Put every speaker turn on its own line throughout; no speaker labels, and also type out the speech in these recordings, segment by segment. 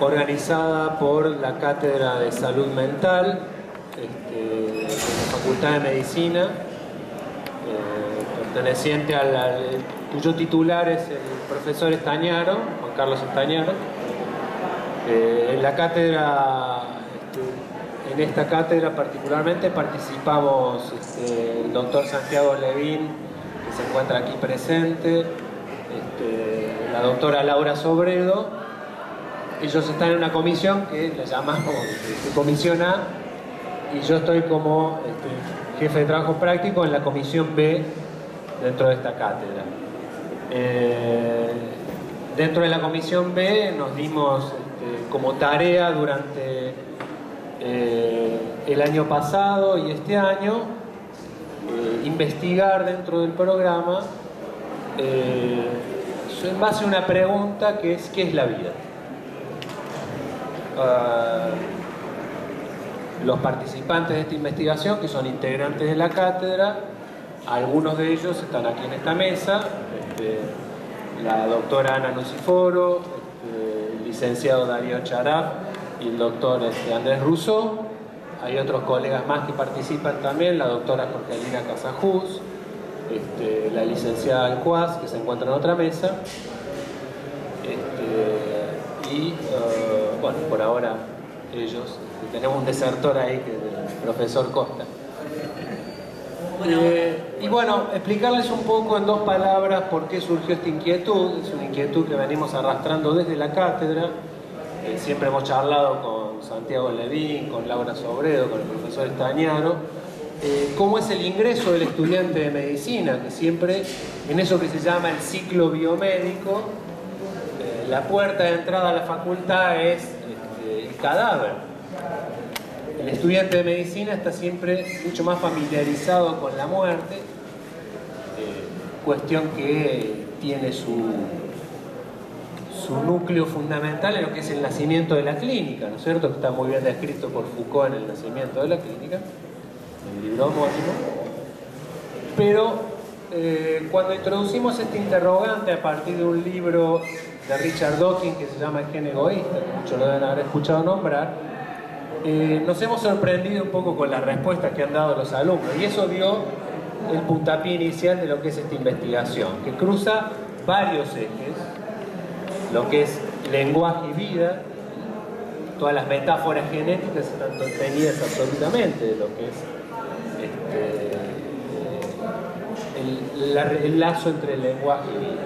organizada por la Cátedra de Salud Mental de la Facultad de Medicina, perteneciente cuyo titular es el profesor Estañaro, Juan Carlos Estañaro. En la cátedra, en esta cátedra particularmente participamos el doctor Santiago Levín, que se encuentra aquí presente, la doctora Laura Sobredo. Ellos están en una comisión que la llamamos Comisión A, y yo estoy como jefe de trabajo práctico en la Comisión B dentro de esta cátedra. Dentro de la Comisión B nos dimos como tarea durante el año pasado y este año investigar dentro del programa en base a una pregunta que es ¿qué es la vida? Los participantes de esta investigación, que son integrantes de la cátedra, algunos de ellos están aquí en esta mesa, la doctora Ana Nuciforo, el licenciado Darío Charaf y el doctor Andrés Rousseau. Hay otros colegas más que participan también, la doctora Jorgelina Casajús, la licenciada Alcuaz, que se encuentra en otra mesa, bueno, por ahora ellos. Tenemos un desertor ahí, que es el profesor Costa. Y bueno, explicarles un poco en dos palabras por qué surgió esta inquietud. Es una inquietud que venimos arrastrando desde la cátedra. Siempre hemos charlado con Santiago Levín, con Laura Sobredo, con el profesor Estañaro, cómo es el ingreso del estudiante de medicina, que siempre en eso que se llama el ciclo biomédico, la puerta de entrada a la facultad es el cadáver. El estudiante de medicina está siempre mucho más familiarizado con la muerte, cuestión que tiene su núcleo fundamental en lo que es el nacimiento de la clínica, ¿no es cierto? Que está muy bien descrito por Foucault en El nacimiento de la clínica, en el libro homónimo. Pero cuando introducimos este interrogante a partir de un libro de Richard Dawkins que se llama El gen egoísta, que muchos lo deben haber escuchado nombrar, nos hemos sorprendido un poco con las respuestas que han dado los alumnos, y eso dio el puntapié inicial de lo que es esta investigación, que cruza varios ejes, lo que es lenguaje y vida. Todas las metáforas genéticas están contenidas absolutamente de lo que es el lazo entre el lenguaje y vida.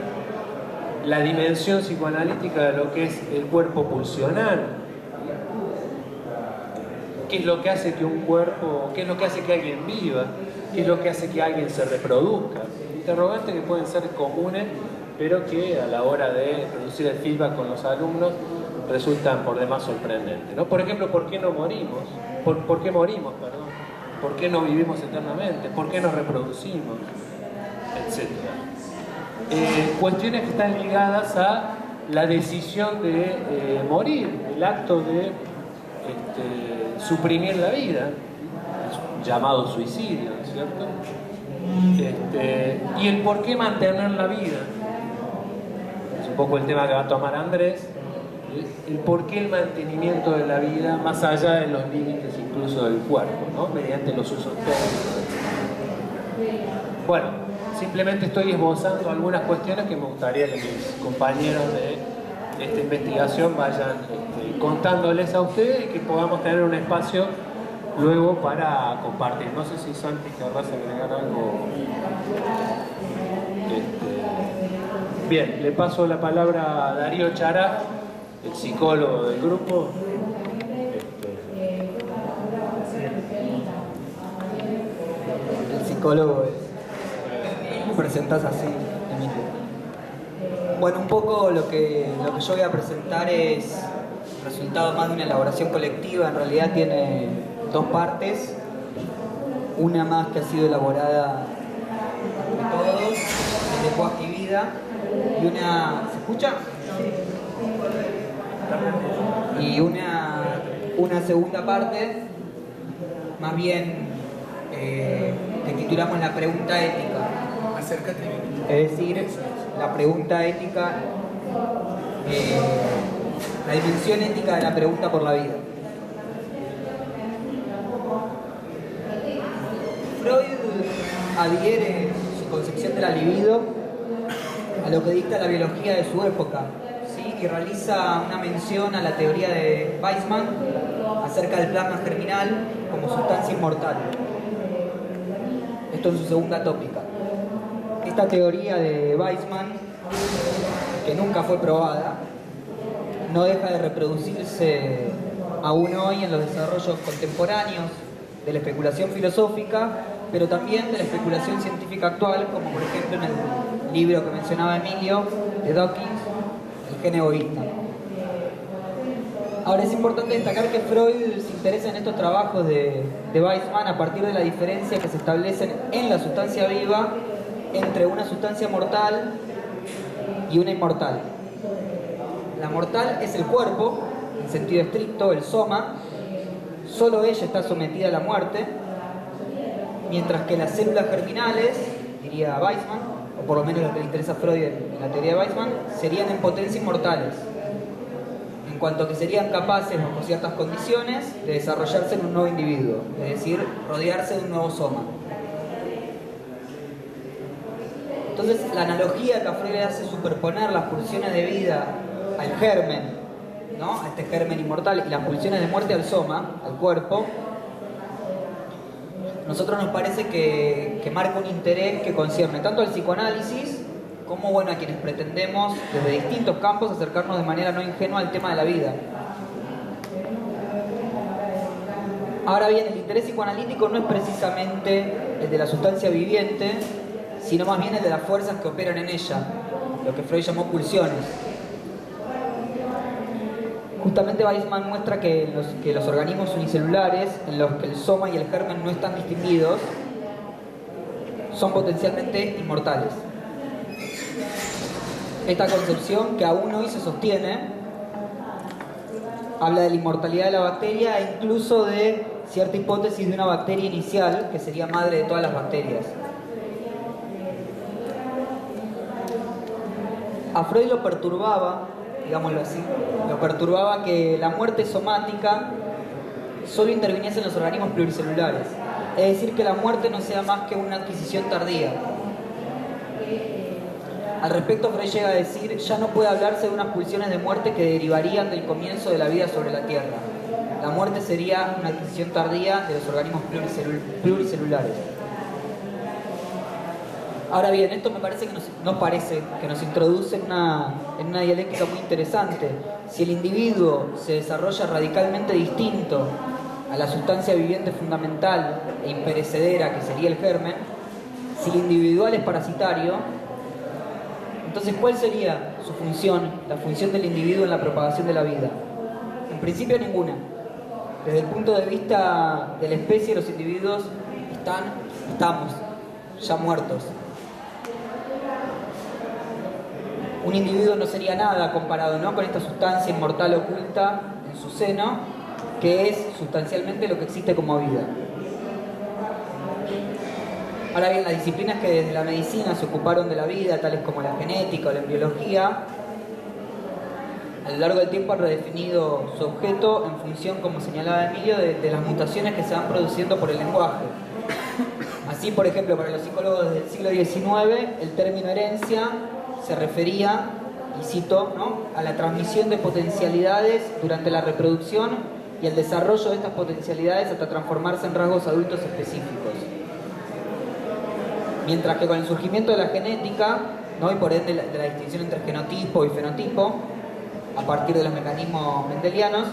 La dimensión psicoanalítica de lo que es el cuerpo pulsional. ¿Qué es lo que hace que un cuerpo, qué es lo que hace que alguien viva? ¿Qué es lo que hace que alguien se reproduzca? Interrogantes que pueden ser comunes, pero que a la hora de producir el feedback con los alumnos resultan por demás sorprendentes, ¿no? Por ejemplo, ¿por qué no morimos? ¿Por qué morimos, perdón? ¿Por qué no vivimos eternamente? ¿Por qué nos reproducimos? Etcétera. Cuestiones que están ligadas a la decisión de morir, el acto de suprimir la vida, llamado suicidio, ¿no es cierto? Y el por qué mantener la vida, es un poco el tema que va a tomar Andrés, el por qué el mantenimiento de la vida más allá de los límites incluso del cuerpo, ¿no? Mediante los usos técnicos. Bueno, simplemente estoy esbozando algunas cuestiones que me gustaría que mis compañeros de esta investigación vayan contándoles a ustedes, y que podamos tener un espacio luego para compartir. No sé si Santi querrás agregar algo. Bien, le paso la palabra a Darío Charaf, el psicólogo del grupo.
El psicólogo es... Presentás así, Emilio. Bueno, un poco lo que yo voy a presentar es resultado más de una elaboración colectiva. En realidad tiene dos partes. Una más que ha sido elaborada de todos, de lenguaje y vida. Y una... ¿Se escucha? Y una segunda parte, más bien, que titulamos la pregunta ética. Acércate. Es decir, la pregunta ética la dimensión ética de la pregunta por la vida. Freud adhiere su concepción de la libido a lo que dicta la biología de su época, ¿sí? Y realiza una mención a la teoría de Weizmann acerca del plasma germinal como sustancia inmortal. Esto en su segunda tópica. Esta teoría de Weizmann, que nunca fue probada, no deja de reproducirse aún hoy en los desarrollos contemporáneos de la especulación filosófica, pero también de la especulación científica actual, como por ejemplo en el libro que mencionaba Emilio, de Dawkins, El gen egoísta. Ahora es importante destacar que Freud se interesa en estos trabajos de Weizmann a partir de la diferencia que se establecen en la sustancia viva entre una sustancia mortal y una inmortal. La mortal es el cuerpo, en sentido estricto, el soma, solo ella está sometida a la muerte, mientras que las células germinales, diría Weizmann, o por lo menos lo que le interesa a Freud en la teoría de Weizmann, serían en potencia inmortales, en cuanto que serían capaces, bajo ciertas condiciones, de desarrollarse en un nuevo individuo, es decir, rodearse de un nuevo soma. Entonces, la analogía que a Freud le hace superponer las pulsiones de vida al germen, ¿no? A este germen inmortal, y las pulsiones de muerte al soma, al cuerpo, a nosotros nos parece que marca un interés que concierne tanto al psicoanálisis como, bueno, a quienes pretendemos desde distintos campos acercarnos de manera no ingenua al tema de la vida. Ahora bien, el interés psicoanalítico no es precisamente el de la sustancia viviente, sino más bien el de las fuerzas que operan en ella, lo que Freud llamó pulsiones. Justamente Weizmann muestra que los organismos unicelulares, en los que el soma y el germen no están distinguidos, son potencialmente inmortales. Esta concepción, que aún hoy se sostiene, habla de la inmortalidad de la bacteria e incluso de cierta hipótesis de una bacteria inicial que sería madre de todas las bacterias. A Freud lo perturbaba, digámoslo así, lo perturbaba que la muerte somática solo interviniese en los organismos pluricelulares, es decir, que la muerte no sea más que una adquisición tardía. Al respecto, Freud llega a decir, ya no puede hablarse de unas pulsiones de muerte que derivarían del comienzo de la vida sobre la Tierra. La muerte sería una adquisición tardía de los organismos pluricelulares. Ahora bien, esto me parece que nos introduce en una dialéctica muy interesante. Si el individuo se desarrolla radicalmente distinto a la sustancia viviente fundamental e imperecedera que sería el germen, si el individual es parasitario, entonces ¿cuál sería su función, la función del individuo en la propagación de la vida? En principio ninguna. Desde el punto de vista de la especie, los individuos estamos ya muertos. Un individuo no sería nada comparado, ¿no?, con esta sustancia inmortal oculta en su seno, que es sustancialmente lo que existe como vida. Ahora bien, las disciplinas que desde la medicina se ocuparon de la vida, tales como la genética o la embriología, a lo largo del tiempo han redefinido su objeto en función, como señalaba Emilio, de las mutaciones que se van produciendo por el lenguaje. Así, por ejemplo, para los psicólogos del siglo XIX, el término herencia se refería, y cito, ¿no?, a la transmisión de potencialidades durante la reproducción y el desarrollo de estas potencialidades hasta transformarse en rasgos adultos específicos. Mientras que con el surgimiento de la genética, ¿no?, y por ende de la distinción entre genotipo y fenotipo, a partir de los mecanismos mendelianos,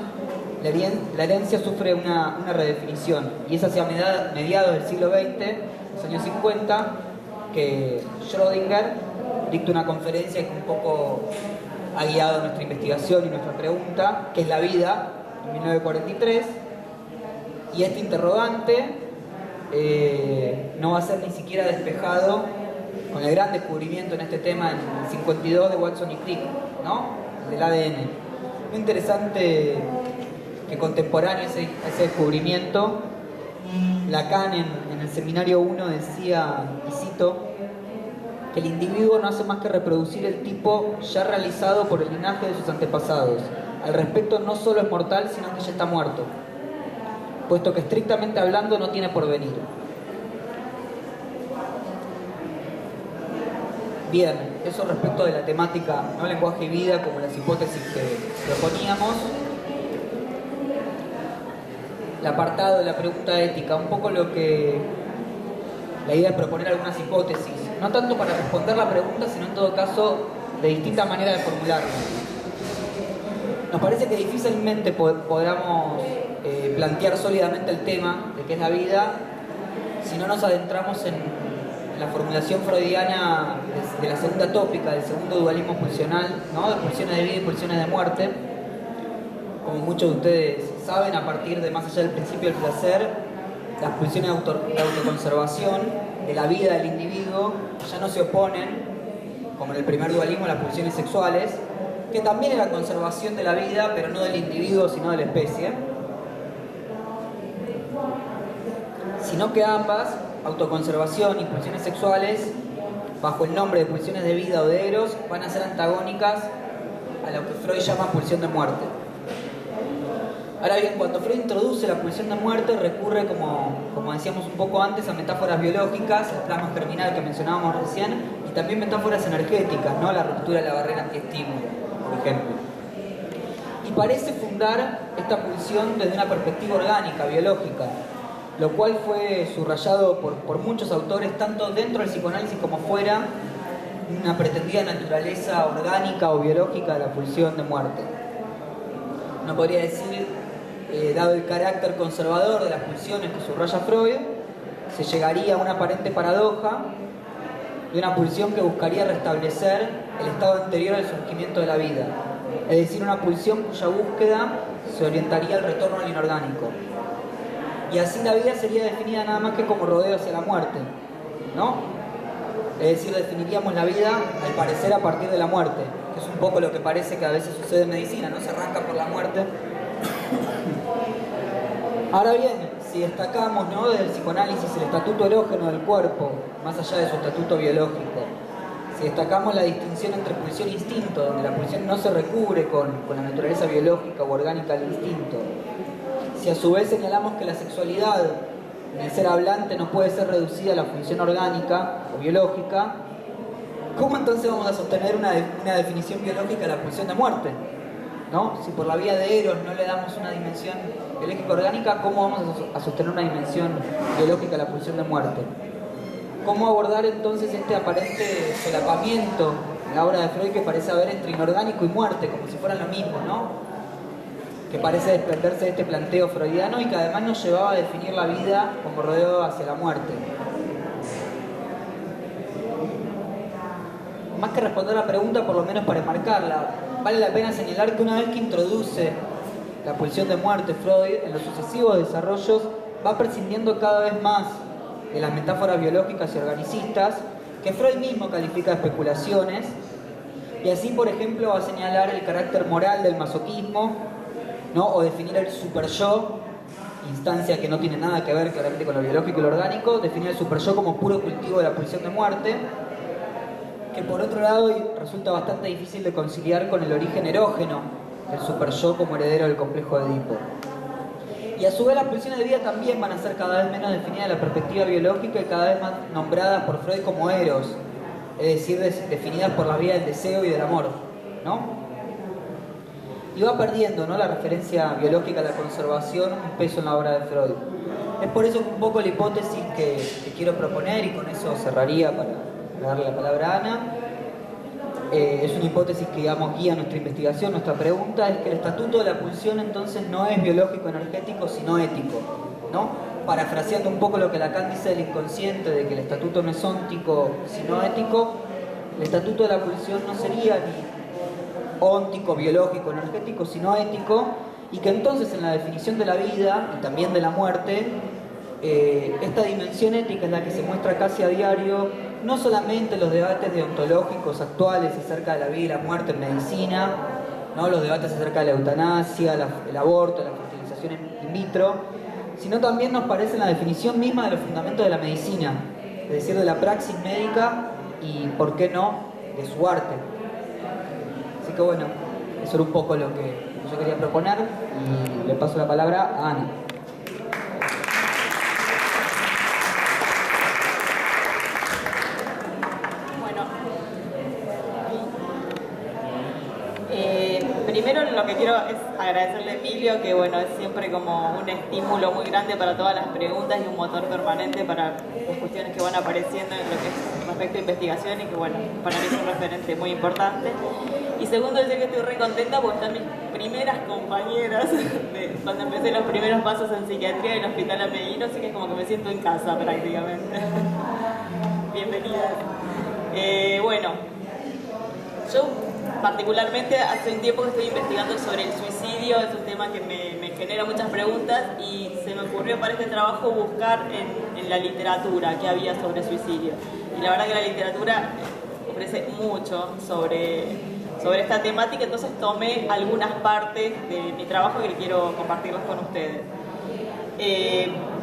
la herencia sufre una redefinición, y es hacia mediados del siglo XX, los años 50, que Schrödinger dicta una conferencia que un poco ha guiado nuestra investigación y nuestra pregunta, que es la vida, en 1943, y este interrogante no va a ser ni siquiera despejado con el gran descubrimiento en este tema en el 52 de Watson y Crick, ¿no?, del ADN. Muy interesante que contemporáneo a ese descubrimiento, Lacan en el seminario 1 decía, y cito, que el individuo no hace más que reproducir el tipo ya realizado por el linaje de sus antepasados, al respecto no solo es mortal, sino que ya está muerto, puesto que estrictamente hablando no tiene porvenir. Bien, eso respecto de la temática no lenguaje y vida, como las hipótesis que proponíamos. El apartado de la pregunta ética, un poco lo que la idea es proponer algunas hipótesis, no tanto para responder la pregunta, sino en todo caso de distintas maneras de formularla. Nos parece que difícilmente podamos plantear sólidamente el tema de qué es la vida si no nos adentramos en la formulación freudiana de la segunda tópica, del segundo dualismo pulsional, ¿no? De pulsiones de vida y pulsiones de muerte. Como muchos de ustedes saben, a partir de más allá del principio del placer, las pulsiones de autoconservación de la vida del individuo ya no se oponen, como en el primer dualismo, a las pulsiones sexuales, que también es la conservación de la vida, pero no del individuo, sino de la especie, sino que ambas, autoconservación y pulsiones sexuales, bajo el nombre de pulsiones de vida o de eros, van a ser antagónicas a lo que Freud llama pulsión de muerte. Ahora bien, cuando Freud introduce la pulsión de muerte, recurre, como decíamos un poco antes, a metáforas biológicas, el plasma germinal que mencionábamos recién, y también metáforas energéticas, ¿no? La ruptura de la barrera antiestímulo, por ejemplo. Y parece fundar esta pulsión desde una perspectiva orgánica, biológica, lo cual fue subrayado por muchos autores, tanto dentro del psicoanálisis como fuera, una pretendida naturaleza orgánica o biológica de la pulsión de muerte. No podría decir, dado el carácter conservador de las pulsiones que subraya Freud, se llegaría a una aparente paradoja de una pulsión que buscaría restablecer el estado anterior al surgimiento de la vida, es decir, una pulsión cuya búsqueda se orientaría al retorno al inorgánico. Y así la vida sería definida nada más que como rodeo hacia la muerte, ¿no? Es decir, definiríamos la vida, al parecer, a partir de la muerte, que es un poco lo que parece que a veces sucede en medicina, ¿no? Se arranca por la muerte. Ahora bien, si destacamos, ¿no?, del psicoanálisis el estatuto erógeno del cuerpo, más allá de su estatuto biológico, si destacamos la distinción entre pulsión e instinto, donde la pulsión no se recubre con la naturaleza biológica o orgánica del instinto, si a su vez señalamos que la sexualidad en el ser hablante no puede ser reducida a la función orgánica o biológica, ¿cómo entonces vamos a sostener una definición biológica de la pulsión de muerte? ¿No? Si por la vía de Eros no le damos una dimensión biológica orgánica, ¿cómo vamos a sostener una dimensión biológica de la pulsión de muerte? ¿Cómo abordar entonces este aparente solapamiento en la obra de Freud que parece haber entre inorgánico y muerte, como si fueran lo mismo, ¿no? Que parece desprenderse de este planteo freudiano y que además nos llevaba a definir la vida como rodeo hacia la muerte. Más que responder la pregunta, por lo menos para enmarcarla, vale la pena señalar que una vez que introduce la pulsión de muerte Freud, en los sucesivos desarrollos va prescindiendo cada vez más de las metáforas biológicas y organicistas que Freud mismo califica de especulaciones, y así, por ejemplo, va a señalar el carácter moral del masoquismo, ¿no? O definir el superyo, instancia que no tiene nada que ver claramente con lo biológico y lo orgánico, definir el superyo como puro cultivo de la pulsión de muerte, que por otro lado resulta bastante difícil de conciliar con el origen erógeno del superyo como heredero del complejo de Edipo. Y a su vez las pulsiones de vida también van a ser cada vez menos definidas de la perspectiva biológica y cada vez más nombradas por Freud como eros, es decir, definidas por la vía del deseo y del amor, ¿no? Y va perdiendo, ¿no?, la referencia biológica a la conservación un peso en la obra de Freud. Es por eso un poco la hipótesis que quiero proponer, y con eso cerraría para darle la palabra a Ana. Es una hipótesis que, digamos, guía nuestra investigación, nuestra pregunta, es que el estatuto de la pulsión entonces no es biológico-energético, sino ético, ¿no? Parafraseando un poco lo que Lacan dice del inconsciente, de que el estatuto no es óntico, sino ético, el estatuto de la pulsión no sería ni óntico, biológico, energético, sino ético, y que entonces en la definición de la vida y también de la muerte, esta dimensión ética es la que se muestra casi a diario, no solamente en los debates deontológicos actuales acerca de la vida y la muerte en medicina, ¿no?, los debates acerca de la eutanasia, el aborto, la fertilización in vitro, sino también nos parece en la definición misma de los fundamentos de la medicina, es decir, de la praxis médica y, ¿por qué no?, de su arte. Así que bueno, eso era un poco lo que que yo quería proponer y le paso la palabra a Ana.
Primero lo que quiero es agradecerle a Emilio, que bueno, es siempre como un estímulo muy grande para todas las preguntas y un motor permanente para las cuestiones que van apareciendo en lo que es respecto a investigación y que bueno, para mí es un referente muy importante. Y segundo, decir que estoy re contenta porque están mis primeras compañeras de cuando empecé los primeros pasos en psiquiatría en el Hospital Ameguino, así que es como que me siento en casa prácticamente. Bienvenidas. Bueno, yo particularmente hace un tiempo que estoy investigando sobre el suicidio, es un tema que me genera muchas preguntas y se me ocurrió para este trabajo buscar en la literatura qué había sobre suicidio. Y la verdad que la literatura ofrece mucho sobre esta temática, entonces tomé algunas partes de mi trabajo que quiero compartirlas con ustedes.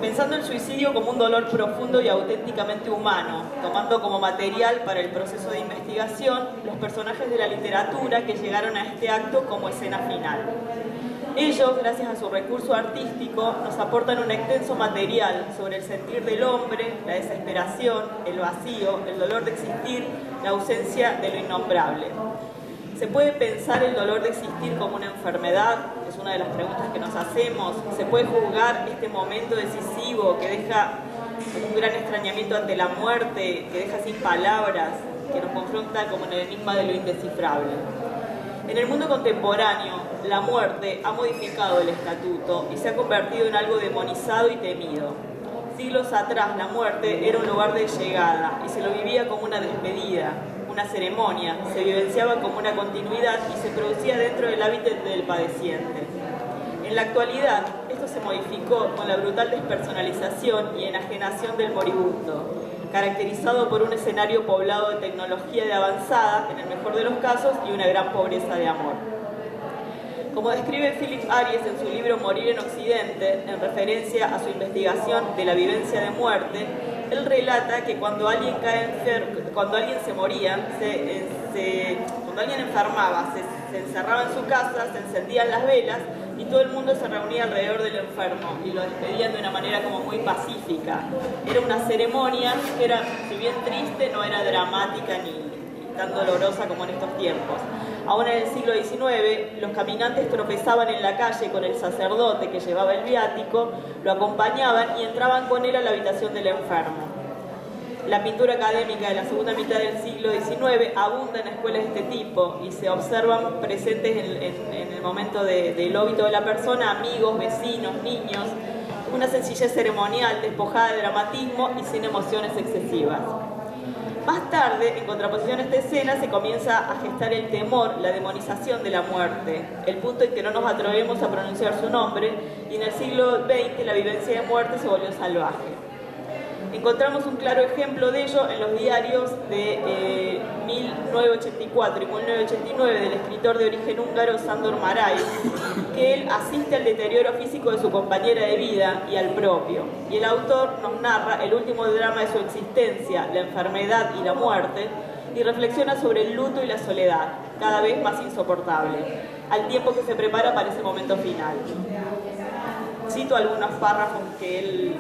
Pensando el suicidio como un dolor profundo y auténticamente humano, tomando como material para el proceso de investigación los personajes de la literatura que llegaron a este acto como escena final. Ellos, gracias a su recurso artístico, nos aportan un extenso material sobre el sentir del hombre, la desesperación, el vacío, el dolor de existir, la ausencia de lo innombrable. ¿Se puede pensar el dolor de existir como una enfermedad? Es una de las preguntas que nos hacemos. ¿Se puede juzgar este momento decisivo que deja un gran extrañamiento ante la muerte, que deja sin palabras, que nos confronta como en el enigma de lo indescifrable? En el mundo contemporáneo, la muerte ha modificado el estatuto y se ha convertido en algo demonizado y temido. Siglos atrás, la muerte era un lugar de llegada y se lo vivía como una despedida, una ceremonia, se vivenciaba como una continuidad y se producía dentro del hábitat del padeciente. En la actualidad, esto se modificó con la brutal despersonalización y enajenación del moribundo, caracterizado por un escenario poblado de tecnología de avanzada, en el mejor de los casos, y una gran pobreza de amor. Como describe Philip Aries en su libro Morir en Occidente, en referencia a su investigación de la vivencia de muerte, él relata que cuando alguien se moría, cuando alguien enfermaba, se encerraba en su casa, se encendían las velas y todo el mundo se reunía alrededor del enfermo y lo despedían de una manera como muy pacífica. Era una ceremonia que era, si bien triste, no era dramática ni tan dolorosa como en estos tiempos. Aún en el siglo XIX, los caminantes tropezaban en la calle con el sacerdote que llevaba el viático, lo acompañaban y entraban con él a la habitación del enfermo. La pintura académica de la segunda mitad del siglo XIX abunda en escuelas de este tipo y se observan presentes en el momento del óbito de la persona, amigos, vecinos, niños, una sencillez ceremonial despojada de dramatismo y sin emociones excesivas. Más tarde, en contraposición a esta escena, se comienza a gestar el temor, la demonización de la muerte, el punto en que no nos atrevemos a pronunciar su nombre, y en el siglo XX la vivencia de muerte se volvió salvaje. Encontramos un claro ejemplo de ello en los diarios de 1984 y 1989 del escritor de origen húngaro Sándor Márai, que él asiste al deterioro físico de su compañera de vida y al propio. Y el autor nos narra el último drama de su existencia, la enfermedad y la muerte, y reflexiona sobre el luto y la soledad, cada vez más insoportable, al tiempo que se prepara para ese momento final. Cito algunos párrafos que él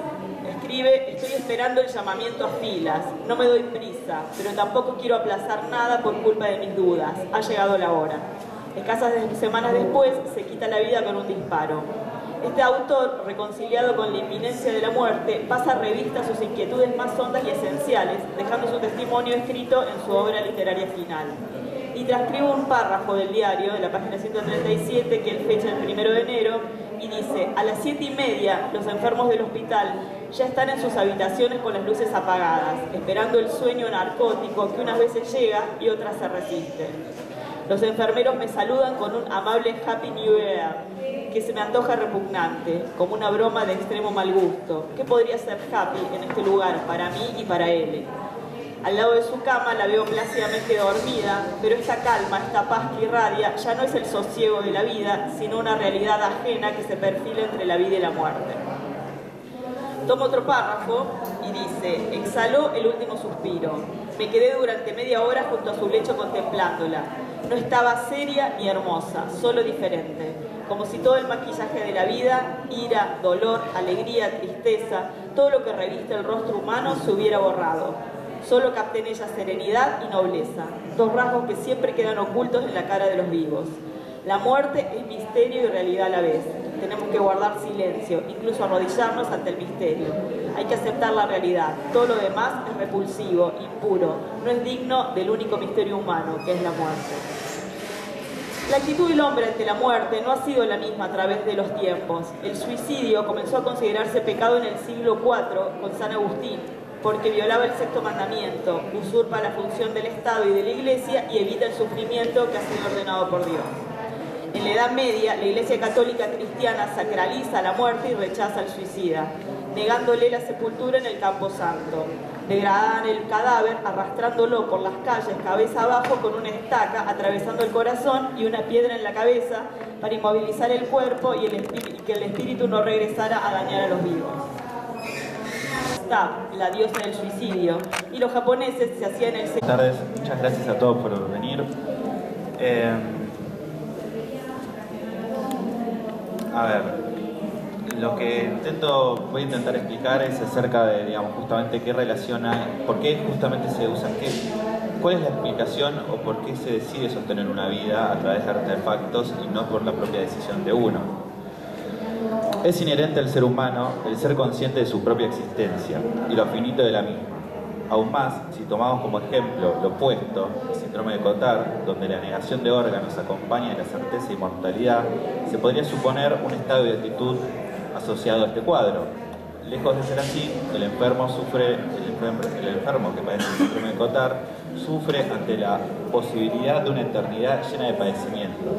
escribe: estoy esperando el llamamiento a filas, no me doy prisa, pero tampoco quiero aplazar nada por culpa de mis dudas, ha llegado la hora. Escasas semanas después se quita la vida con un disparo. Este autor, reconciliado con la inminencia de la muerte, pasa revista a sus inquietudes más hondas y esenciales, dejando su testimonio escrito en su obra literaria final. Y transcribe un párrafo del diario, de la página 137, que él fecha el 1 de enero, y dice: a las 7:30 los enfermos del hospital ya están en sus habitaciones con las luces apagadas, esperando el sueño narcótico que unas veces llega y otras se resiste. Los enfermeros me saludan con un amable Happy New Year, que se me antoja repugnante, como una broma de extremo mal gusto. ¿Qué podría ser happy en este lugar para mí y para él? Al lado de su cama la veo plácidamente dormida, pero esta calma, esta paz que irradia, ya no es el sosiego de la vida, sino una realidad ajena que se perfila entre la vida y la muerte. Toma otro párrafo y dice: exhaló el último suspiro. Me quedé durante media hora junto a su lecho contemplándola. No estaba seria ni hermosa, solo diferente. Como si todo el maquillaje de la vida, ira, dolor, alegría, tristeza, todo lo que reviste el rostro humano se hubiera borrado. Solo capté en ella serenidad y nobleza, dos rasgos que siempre quedan ocultos en la cara de los vivos. La muerte es misterio y realidad a la vez. Tenemos que guardar silencio, incluso arrodillarnos ante el misterio. Hay que aceptar la realidad. Todo lo demás es repulsivo, impuro, no es digno del único misterio humano, que es la muerte. La actitud del hombre ante la muerte no ha sido la misma a través de los tiempos. El suicidio comenzó a considerarse pecado en el siglo IV con San Agustín, porque violaba el sexto mandamiento, usurpa la función del Estado y de la Iglesia y evita el sufrimiento que ha sido ordenado por Dios. En la Edad Media, la Iglesia Católica Cristiana sacraliza la muerte y rechaza al suicida, negándole la sepultura en el Campo Santo. Degradan el cadáver arrastrándolo por las calles cabeza abajo con una estaca atravesando el corazón y una piedra en la cabeza para inmovilizar el cuerpo y que el espíritu no regresara a dañar a los vivos. Está la diosa del suicidio, y los japoneses se hacían el...
Buenas tardes, muchas gracias a todos por venir. A ver, lo que voy a intentar explicar es acerca de, digamos, justamente qué relación hay, por qué justamente se usan, cuál es la explicación o por qué se decide sostener una vida a través de artefactos y no por la propia decisión de uno. Es inherente al ser humano el ser consciente de su propia existencia y lo finito de la misma. Aún más, si tomamos como ejemplo lo opuesto, el síndrome de Cotard, donde la negación de órganos acompaña de la certeza de inmortalidad, se podría suponer un estado de actitud asociado a este cuadro. Lejos de ser así, el enfermo que padece el síndrome de Cotard sufre ante la posibilidad de una eternidad llena de padecimientos.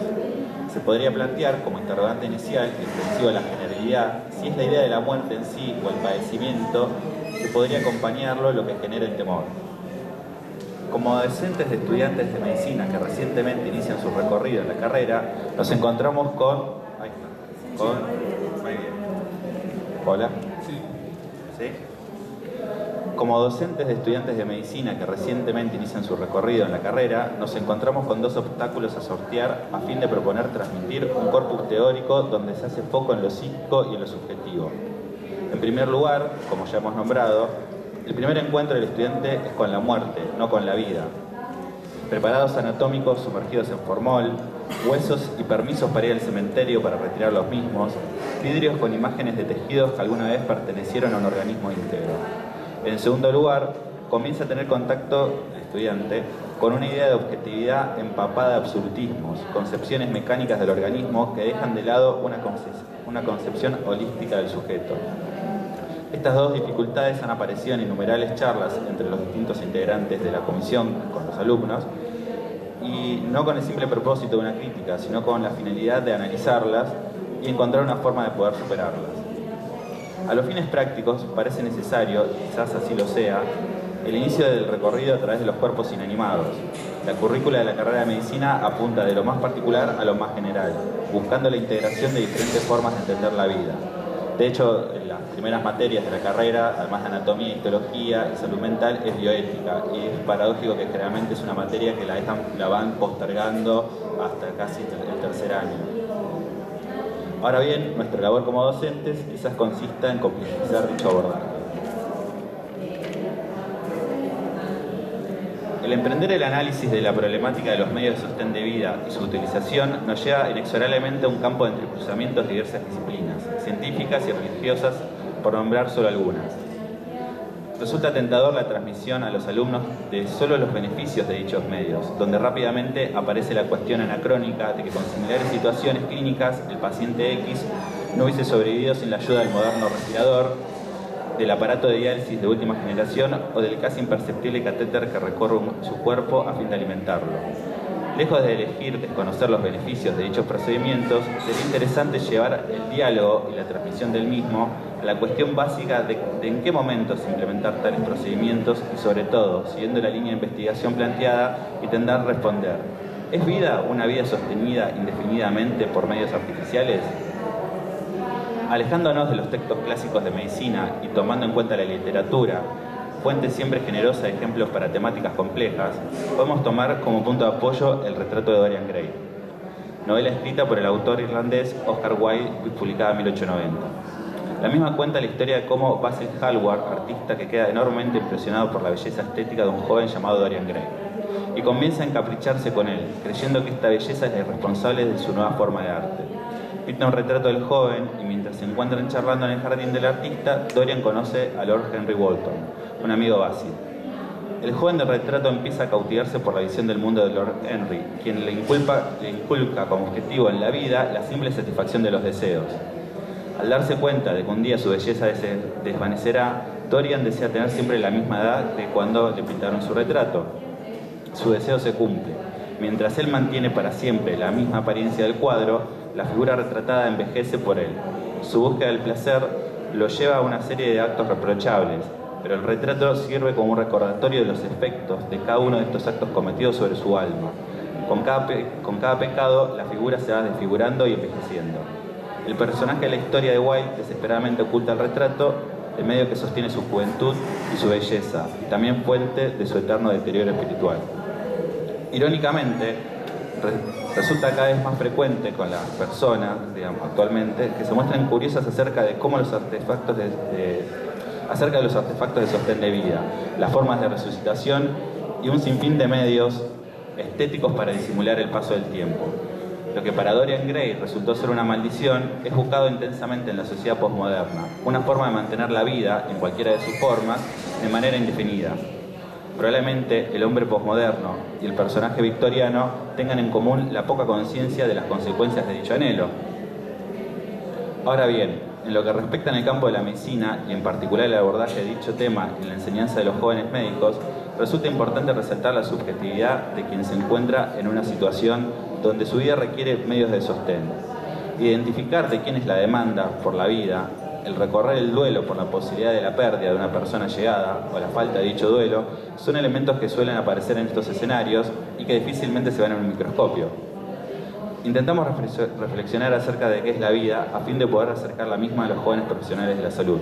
Se podría plantear como interrogante inicial, extensivo a la generalidad, si es la idea de la muerte en sí o el padecimiento que podría acompañarlo lo que genera el temor. Como docentes de estudiantes de medicina que recientemente inician su recorrido en la carrera, nos encontramos con... Muy bien. Hola. ¿Sí? Como docentes de estudiantes de medicina que recientemente inician su recorrido en la carrera, nos encontramos con dos obstáculos a sortear a fin de proponer transmitir un corpus teórico donde se hace foco en lo psíquico y en lo subjetivo. En primer lugar, como ya hemos nombrado, el primer encuentro del estudiante es con la muerte, no con la vida. Preparados anatómicos sumergidos en formol, huesos y permisos para ir al cementerio para retirar los mismos, vidrios con imágenes de tejidos que alguna vez pertenecieron a un organismo íntegro. En segundo lugar, comienza a tener contacto el estudiante con una idea de objetividad empapada de absolutismos, concepciones mecánicas del organismo que dejan de lado una concepción holística del sujeto. Estas dos dificultades han aparecido en innumerables charlas entre los distintos integrantes de la comisión con los alumnos, y no con el simple propósito de una crítica, sino con la finalidad de analizarlas y encontrar una forma de poder superarlas. A los fines prácticos parece necesario, quizás así lo sea, el inicio del recorrido a través de los cuerpos inanimados. La currícula de la carrera de medicina apunta de lo más particular a lo más general, buscando la integración de diferentes formas de entender la vida. De hecho, en las primeras materias de la carrera, además de anatomía, histología y salud mental, es bioética, y es paradójico que generalmente es una materia que la van postergando hasta casi el tercer año. Ahora bien, nuestra labor como docentes quizás consista en complejizar dicho abordaje. El emprender el análisis de la problemática de los medios de sostén de vida y su utilización nos lleva inexorablemente a un campo de entrecruzamientos de diversas disciplinas, científicas y religiosas, por nombrar solo algunas. Resulta tentador la transmisión a los alumnos de solo los beneficios de dichos medios, donde rápidamente aparece la cuestión anacrónica de que con similares situaciones clínicas el paciente X no hubiese sobrevivido sin la ayuda del moderno respirador, del aparato de diálisis de última generación o del casi imperceptible catéter que recorre su cuerpo a fin de alimentarlo. Lejos de elegir desconocer los beneficios de dichos procedimientos, sería interesante llevar el diálogo y la transmisión del mismo a la cuestión básica de en qué momentos implementar tales procedimientos y, sobre todo, siguiendo la línea de investigación planteada, intentar responder: ¿es vida una vida sostenida indefinidamente por medios artificiales? Alejándonos de los textos clásicos de medicina y tomando en cuenta la literatura, fuente siempre generosa de ejemplos para temáticas complejas, podemos tomar como punto de apoyo el retrato de Dorian Gray, novela escrita por el autor irlandés Oscar Wilde y publicada en 1890. La misma cuenta la historia de cómo Basil Hallward, artista que queda enormemente impresionado por la belleza estética de un joven llamado Dorian Gray, y comienza a encapricharse con él, creyendo que esta belleza es la responsable de su nueva forma de arte. Pinta un retrato del joven y mientras se encuentran charlando en el jardín del artista, Dorian conoce a Lord Henry Walton, un amigo Basil. El joven del retrato empieza a cautivarse por la visión del mundo de Lord Henry, quien le inculca como objetivo en la vida la simple satisfacción de los deseos. Al darse cuenta de que un día su belleza se desvanecerá, Dorian desea tener siempre la misma edad de cuando le pintaron su retrato. Su deseo se cumple. Mientras él mantiene para siempre la misma apariencia del cuadro, la figura retratada envejece por él. Su búsqueda del placer lo lleva a una serie de actos reprochables, pero el retrato sirve como un recordatorio de los efectos de cada uno de estos actos cometidos sobre su alma. Con cada pecado, la figura se va desfigurando y envejeciendo. El personaje de la historia de Wilde desesperadamente oculta el retrato, el medio que sostiene su juventud y su belleza, y también fuente de su eterno deterioro espiritual. Irónicamente, resulta cada vez más frecuente con las personas, actualmente, que se muestran curiosas acerca de cómo los artefactos acerca de los artefactos de sostén de vida, las formas de resucitación y un sinfín de medios estéticos para disimular el paso del tiempo. Lo que para Dorian Gray resultó ser una maldición es buscado intensamente en la sociedad posmoderna, una forma de mantener la vida, en cualquiera de sus formas, de manera indefinida. Probablemente el hombre posmoderno y el personaje victoriano tengan en común la poca conciencia de las consecuencias de dicho anhelo. Ahora bien, en lo que respecta en el campo de la medicina, y en particular el abordaje de dicho tema en la enseñanza de los jóvenes médicos, resulta importante resaltar la subjetividad de quien se encuentra en una situación donde su vida requiere medios de sostén. Identificar de quién es la demanda por la vida, el recorrer el duelo por la posibilidad de la pérdida de una persona llegada o la falta de dicho duelo, son elementos que suelen aparecer en estos escenarios y que difícilmente se ven en un microscopio. Intentamos reflexionar acerca de qué es la vida a fin de poder acercar la misma a los jóvenes profesionales de la salud.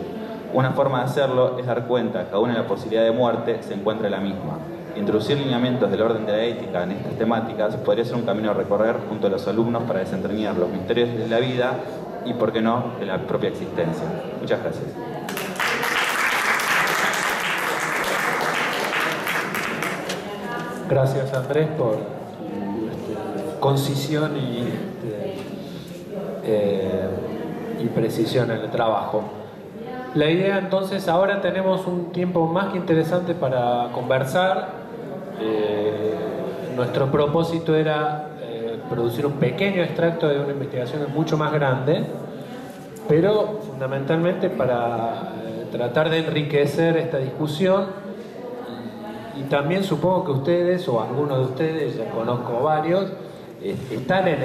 Una forma de hacerlo es dar cuenta que aún en la posibilidad de muerte se encuentra la misma. Introducir lineamientos del orden de la ética en estas temáticas podría ser un camino a recorrer junto a los alumnos para desentrañar los misterios de la vida y, por qué no, de la propia existencia. Muchas gracias.
Gracias, Andrés, por concisión y precisión en el trabajo. La idea entonces, ahora tenemos un tiempo más que interesante para conversar. Nuestro propósito era producir un pequeño extracto de una investigación mucho más grande, pero fundamentalmente para tratar de enriquecer esta discusión y también supongo que ustedes, o algunos de ustedes, ya conozco varios, están en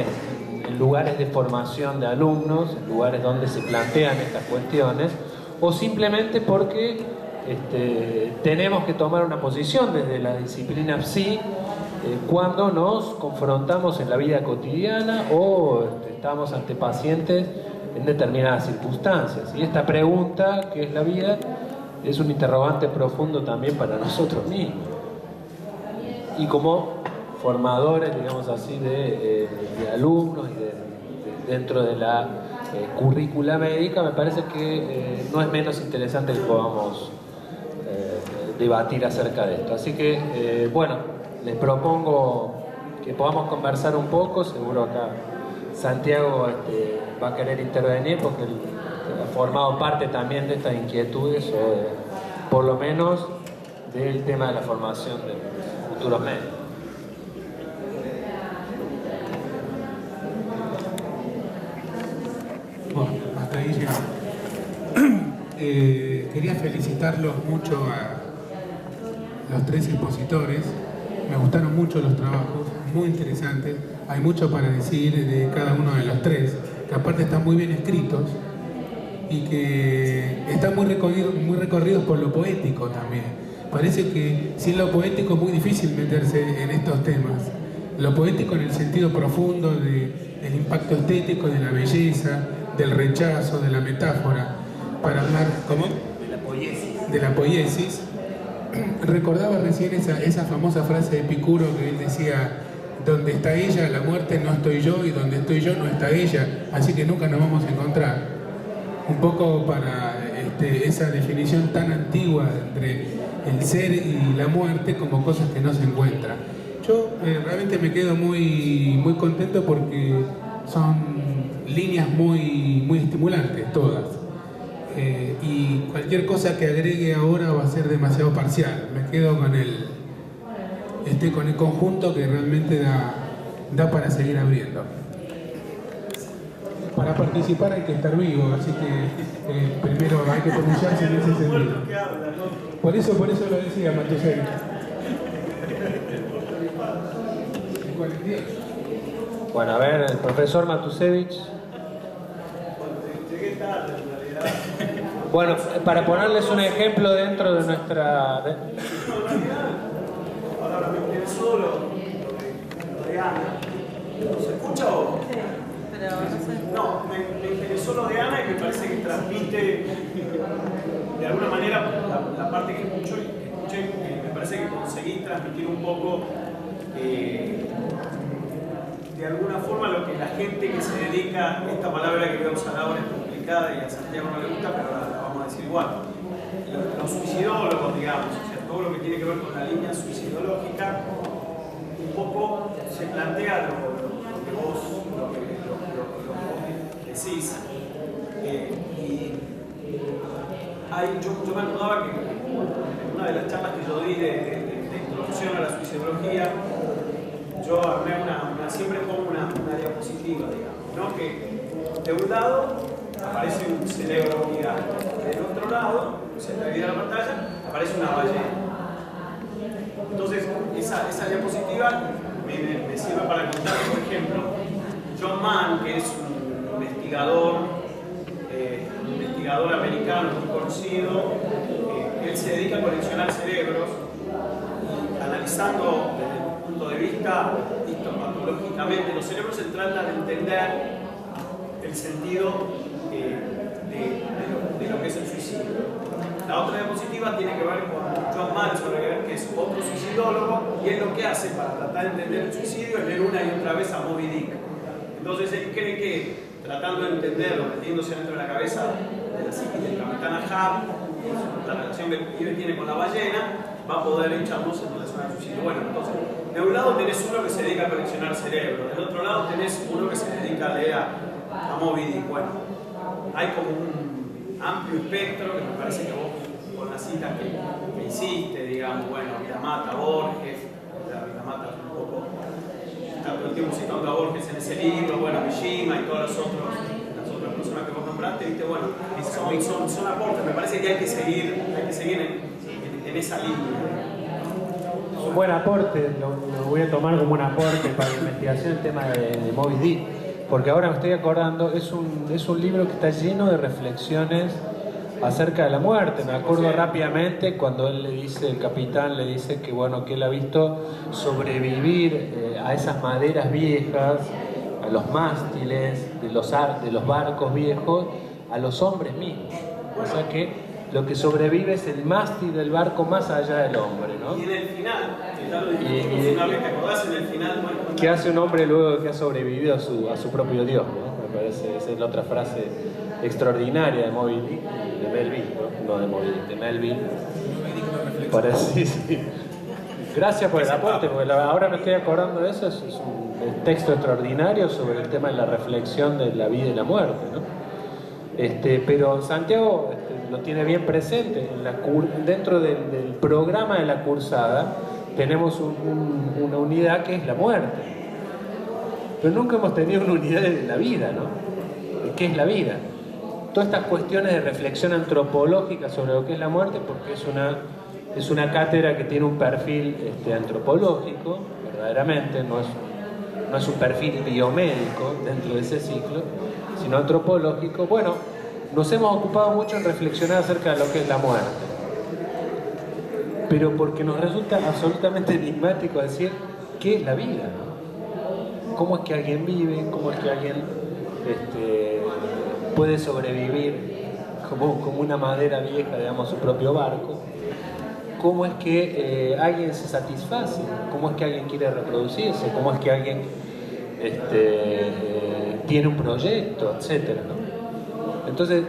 lugares de formación de alumnos, en lugares donde se plantean estas cuestiones, o simplemente porque tenemos que tomar una posición desde la disciplina PSI cuando nos confrontamos en la vida cotidiana o estamos ante pacientes en determinadas circunstancias. Y esta pregunta, ¿qué es la vida?, es un interrogante profundo también para nosotros mismos. Y como formadores, digamos así, de alumnos y dentro de la currícula médica, me parece que no es menos interesante que podamos debatir acerca de esto. Así que, bueno, les propongo que podamos conversar un poco. Seguro acá Santiago va a querer intervenir porque él ha formado parte también de estas inquietudes, o por lo menos del tema de la formación de futuros médicos.
Bueno, hasta ahí llegamos. Quería felicitarlos mucho a los tres expositores. Me gustaron mucho los trabajos, muy interesantes. Hay mucho para decir de cada uno de los tres, que aparte están muy bien escritos y que están muy recorridos por lo poético también. Parece que sin lo poético es muy difícil meterse en estos temas. Lo poético en el sentido profundo del impacto estético, de la belleza, del rechazo, de la metáfora, para hablar de la poiesis. Recordaba recién esa famosa frase de Epicuro que él decía: donde está ella, la muerte, no estoy yo, y donde estoy yo, no está ella, así que nunca nos vamos a encontrar. Un poco para esa definición tan antigua entre el ser y la muerte como cosas que no se encuentran. Yo realmente me quedo muy contento porque son líneas muy estimulantes todas. Y cualquier cosa que agregue ahora va a ser demasiado parcial. Me quedo con el conjunto que realmente da para seguir abriendo. Para participar hay que estar vivo, así que primero hay que pronunciarse en ese sentido. Por eso lo decía Matusevich.
Bueno, a ver, el profesor Matusevich. Bueno, para ponerles un ejemplo dentro de nuestra...
Ahora me interesó lo de Ana. ¿Se escucha o? No, me interesó lo de Ana y me parece que transmite de alguna manera la parte que escuché, me parece que conseguí transmitir un poco de alguna forma lo que la gente que se dedica, esta palabra que voy a usar ahora es complicada y a Santiago no le gusta, pero la vamos a decir igual. Los suicidólogos, digamos, o sea, todo lo que tiene que ver con la línea suicidológica, un poco se plantea lo que vos decís. Yo me acordaba que en una de las charlas que yo di de introducción a la suicidología, yo armé siempre pongo una diapositiva, digamos, ¿no? Que de un lado aparece un cerebro gigante, del otro lado, se divide la pantalla, aparece una ballena. Entonces, esa diapositiva me sirve para contar, por ejemplo, John Mann, que es un investigador americano muy conocido, él se dedica a coleccionar cerebros y analizando desde el punto de vista histopatológicamente los cerebros, se trata de entender el sentido de lo que es el suicidio. La otra diapositiva tiene que ver con John Mann, que es otro suicidólogo, y él lo que hace para tratar de entender el suicidio es leer una y otra vez a Moby Dick. Entonces él cree que tratando de entenderlo, metiéndose dentro de la cabeza de la psique del capitán Ahab, la relación que él tiene con la ballena, va a poder echarnos en relación al suicidio. Bueno, entonces, de un lado tenés uno que se dedica a coleccionar cerebros, del otro lado tenés uno que se dedica a leer a Moby Dick. Bueno, hay como un amplio espectro que me parece que vos, con la cita que hiciste, digamos, bueno, Vilamata, Borges, Vilamata un poco, está todo el tiempo citando a Borges en ese libro, bueno, Mishima y todas las otras personas que vos nombraste, viste, bueno, son aportes, me parece que hay que seguir en esa línea.
Un buen aporte, lo voy a tomar como un aporte para la investigación el tema de Moby Dick, porque ahora me estoy acordando, es un libro que está lleno de reflexiones acerca de la muerte. Me acuerdo rápidamente cuando él le dice, el capitán le dice que bueno, que él ha visto sobrevivir a esas maderas viejas, a los mástiles de los barcos viejos, a los hombres mismos. O sea que lo que sobrevive es el mástil del barco más allá del hombre, ¿no?
Y en el final, que ya lo dijimos una vez, ¿te acordás? En el final, bueno,
¿qué hace un hombre luego que ha sobrevivido a su propio Dios, ¿no? Me parece, esa es la otra frase extraordinaria de Moby Dick, de Melville, no de Moby Dick, de Melville. Parece, sí. Gracias por el aporte, porque ahora me estoy acordando de eso, es un texto extraordinario sobre el tema de la reflexión de la vida y la muerte, ¿no? Pero Santiago lo tiene bien presente. Dentro del programa de la cursada tenemos una unidad que es la muerte. Pero nunca hemos tenido una unidad de la vida, ¿no? ¿Qué es la vida? Todas estas cuestiones de reflexión antropológica sobre lo que es la muerte, porque es una cátedra que tiene un perfil antropológico, verdaderamente, no es un perfil biomédico dentro de ese ciclo, sino antropológico. Bueno, nos hemos ocupado mucho en reflexionar acerca de lo que es la muerte, pero porque nos resulta absolutamente enigmático decir qué es la vida, ¿no? ¿Cómo es que alguien vive? ¿Cómo es que alguien puede sobrevivir como una madera vieja, digamos, su propio barco, cómo es que alguien se satisface, cómo es que alguien quiere reproducirse, cómo es que alguien tiene un proyecto, etc., ¿no? Entonces,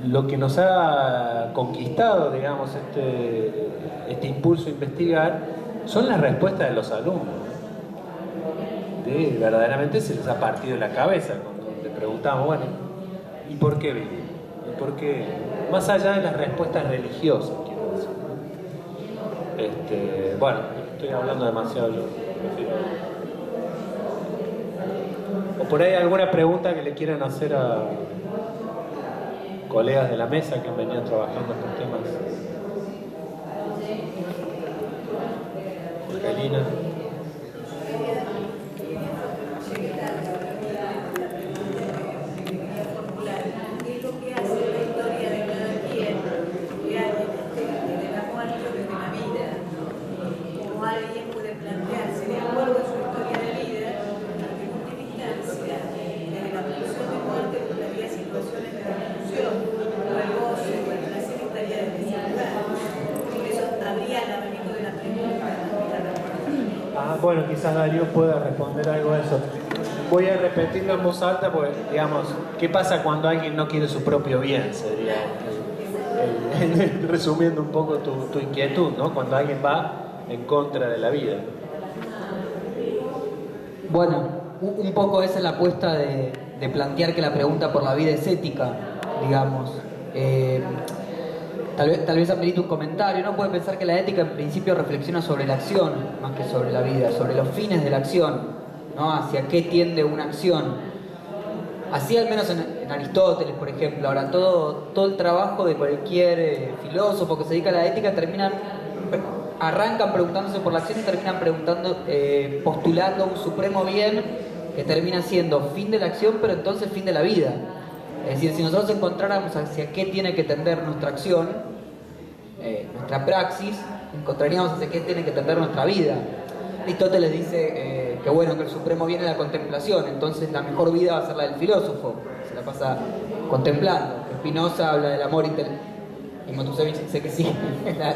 lo que nos ha conquistado, digamos, este impulso a investigar son las respuestas de los alumnos. Verdaderamente se les ha partido la cabeza cuando le preguntamos, bueno, ¿y por qué vivir? ¿Y por qué? Más allá de las respuestas religiosas, quiero decir. Bueno, estoy hablando demasiado yo. O por ahí alguna pregunta que le quieran hacer a colegas de la mesa que han venido trabajando estos temas. Angelina. Bueno, quizás Darío pueda responder algo de eso. Voy a repetirlo en voz alta porque, digamos, ¿qué pasa cuando alguien no quiere su propio bien? Sería, resumiendo un poco tu inquietud, ¿no? Cuando alguien va en contra de la vida.
Bueno, un poco esa es la apuesta de plantear que la pregunta por la vida es ética, digamos. Tal vez amerita un comentario, ¿no? Puede pensar que la ética en principio reflexiona sobre la acción más que sobre la vida, sobre los fines de la acción, ¿no? Hacia qué tiende una acción. Así al menos en Aristóteles, por ejemplo. Ahora, todo el trabajo de cualquier filósofo que se dedica a la ética arrancan preguntándose por la acción y terminan postulando un supremo bien que termina siendo fin de la acción, pero entonces fin de la vida. Es decir, si nosotros encontráramos hacia qué tiene que tender nuestra acción, nuestra praxis, encontraríamos hacia qué tiene que tender nuestra vida. Aristóteles dice que bueno, que el supremo bien es la contemplación, entonces la mejor vida va a ser la del filósofo, se la pasa contemplando. Spinoza habla del amor intelectual, y Matuszewicz dice que sí,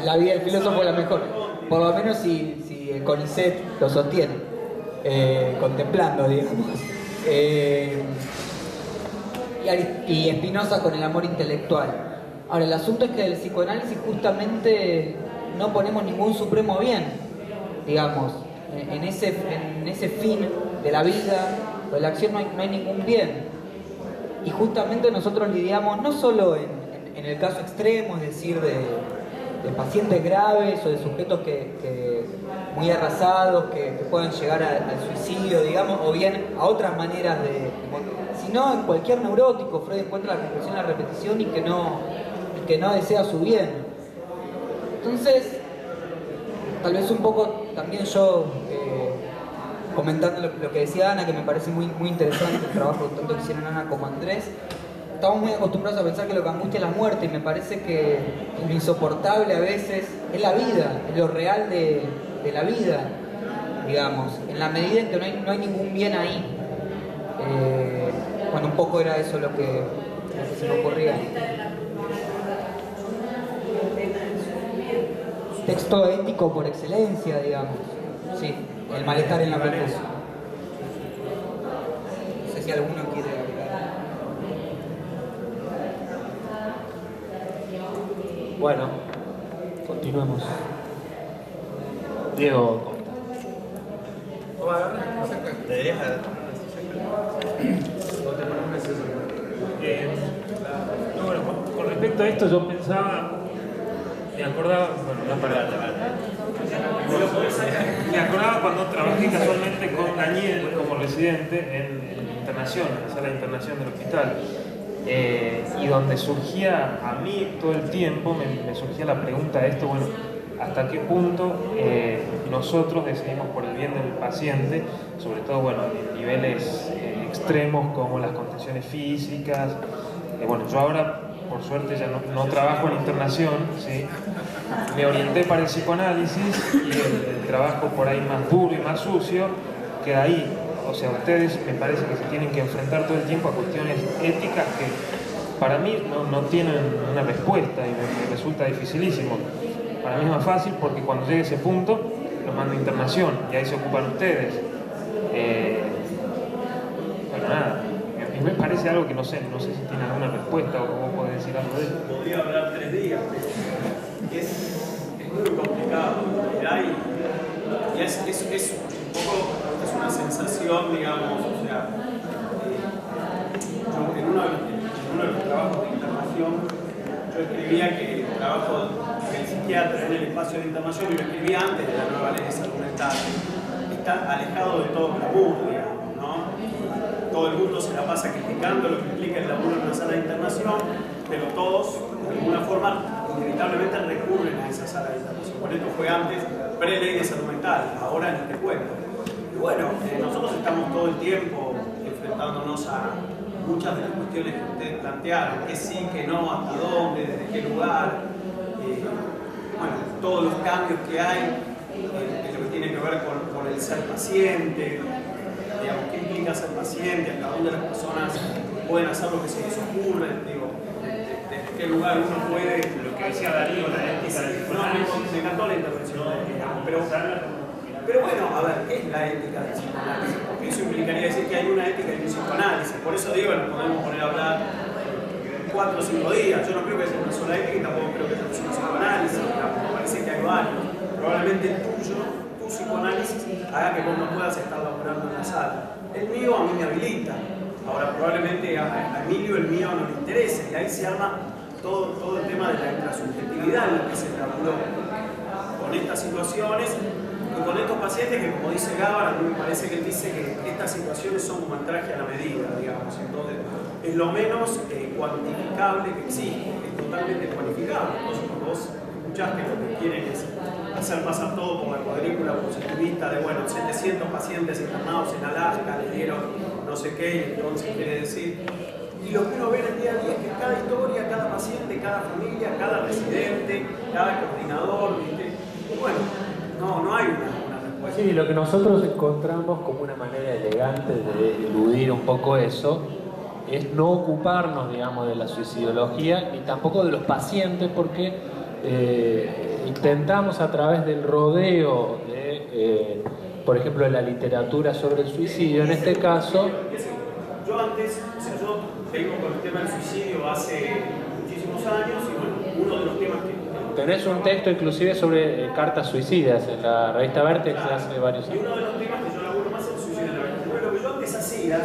la vida del filósofo es la mejor, por lo menos si el CONICET lo sostiene, contemplando, digamos. Y Spinoza con el amor intelectual. Ahora, el asunto es que del psicoanálisis justamente no ponemos ningún supremo bien, digamos, en ese fin de la vida o de la acción no hay ningún bien. Y justamente nosotros lidiamos no solo en el caso extremo, es decir, de pacientes graves o de sujetos que muy arrasados, que puedan llegar al suicidio, digamos, o bien a otras maneras sino en cualquier neurótico. Freud encuentra la conclusión en la repetición y que no desea su bien. Entonces, tal vez un poco también yo, comentando lo que decía Ana, que me parece muy, muy interesante el trabajo tanto que hicieron Ana como Andrés, estamos muy acostumbrados a pensar que lo que angustia es la muerte, y me parece que lo insoportable a veces es la vida, es lo real de la vida, digamos, en la medida en que no hay ningún bien ahí. Bueno, un poco era eso lo que se me ocurría. Texto ético por excelencia, digamos. Sí, el malestar en la profesión. No sé si alguno quiere agregar.
Bueno, continuemos. Diego.
Deberías agarrar.
Bueno, con respecto a esto yo pensaba, me acordaba, me acordaba cuando trabajé casualmente con Daniel como residente en internación, en la sala de internación del hospital, y donde surgía a mí todo el tiempo, me surgía la pregunta de esto, bueno, hasta qué punto nosotros decidimos por el bien del paciente, sobre todo bueno, en niveles extremos como las contenciones físicas. Bueno, yo ahora por suerte ya no trabajo en internación, ¿sí? Me orienté para el psicoanálisis y el trabajo por ahí más duro y más sucio queda ahí. o sea, ustedes me parece que se tienen que enfrentar todo el tiempo a cuestiones éticas que para mí no tienen una respuesta y me resulta dificilísimo. Para mí es más fácil porque cuando llegue ese punto los mando a internación y ahí se ocupan ustedes. Bueno, nada, a mí me parece algo que no sé si tiene alguna respuesta o vos podés decir algo de eso.
Podría hablar 3 días, pero es muy complicado. Y es un poco, es una sensación, digamos, o sea, yo en uno de los trabajos de internación, yo escribía que el trabajo del psiquiatra en el espacio de internación, y lo escribía antes de la nueva ley de salud mental, está alejado de todo glamour, digamos, ¿no? Todo el mundo se la pasa criticando lo que implica el laburo en una sala de internación, pero todos, de alguna forma, inevitablemente recurren a esa sala de internación. Por esto fue antes, pre-ley de salud mental, ahora ni te cuento. Y bueno, nosotros estamos todo el tiempo enfrentándonos a muchas de las cuestiones que ustedes plantearon, que sí, que no, hasta dónde, desde qué lugar, bueno, todos los cambios que hay en lo que tiene que ver con el ser paciente, digamos, qué implica ser paciente, hasta dónde las personas pueden hacer lo que se les ocurre, digo, desde qué lugar uno puede.
Lo que decía Darío, la ética del psicoanálisis.
Me encantó la intervención, pero bueno, a ver, ¿qué es la ética del psicoanálisis? Porque eso implicaría decir que hay una ética y un psicoanálisis. Por eso digo, nos podemos poner a hablar 4 o 5 días. Yo no creo que sea una sola ética y tampoco creo que sea un solo psicoanálisis. Me parece que hay varios. Probablemente el tuyo, tu psicoanálisis, haga que vos no puedas estar laburando en la sala. El mío a mí me habilita. Ahora, probablemente a Emilio el mío no le interesa. Y ahí se arma todo el tema de la intrasubjetividad en lo que se laburó con estas situaciones. Y con estos pacientes que, como dice Gábara, a mí me parece que él dice que estas situaciones son como el traje a la medida, digamos. Entonces, es lo menos cuantificable que existe, es totalmente cuantificable. Entonces, cuando vos escuchaste lo que quieren es hacer pasar todo como la cuadrícula positivista de, bueno, 700 pacientes internados en Alaska, le dieron no sé qué, y entonces quiere decir. Y lo que uno ve en el día a día es que cada historia, cada paciente, cada familia, cada residente, cada coordinador, ¿viste? Y bueno, no hay una respuesta.
Sí, lo que nosotros encontramos como una manera elegante de eludir un poco eso es no ocuparnos, digamos, de la suicidología ni tampoco de los pacientes, porque intentamos a través del rodeo de, por ejemplo, de la literatura sobre el suicidio, en este caso.
Yo antes, o sea, yo vengo con el tema del suicidio hace muchísimos años y bueno, uno de los temas que...
Tenés un texto inclusive sobre cartas suicidas en la revista Vértex hace varios años.
Y uno de los temas que yo laburo más es el suicidio en la revista. Pero lo que yo antes hacía,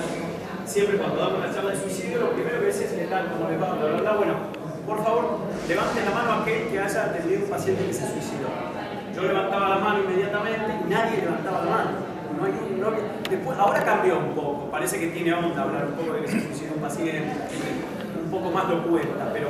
siempre cuando damos una charla de suicidio, lo primero que decía es que tal, como les va, la verdad, bueno, por favor, levanten la mano a aquel que haya atendido un paciente que se suicidó. Yo levantaba la mano inmediatamente y nadie levantaba la mano. Después, ahora cambió un poco, parece que tiene onda hablar un poco de que se suicidó un paciente, un poco más lo cuenta, pero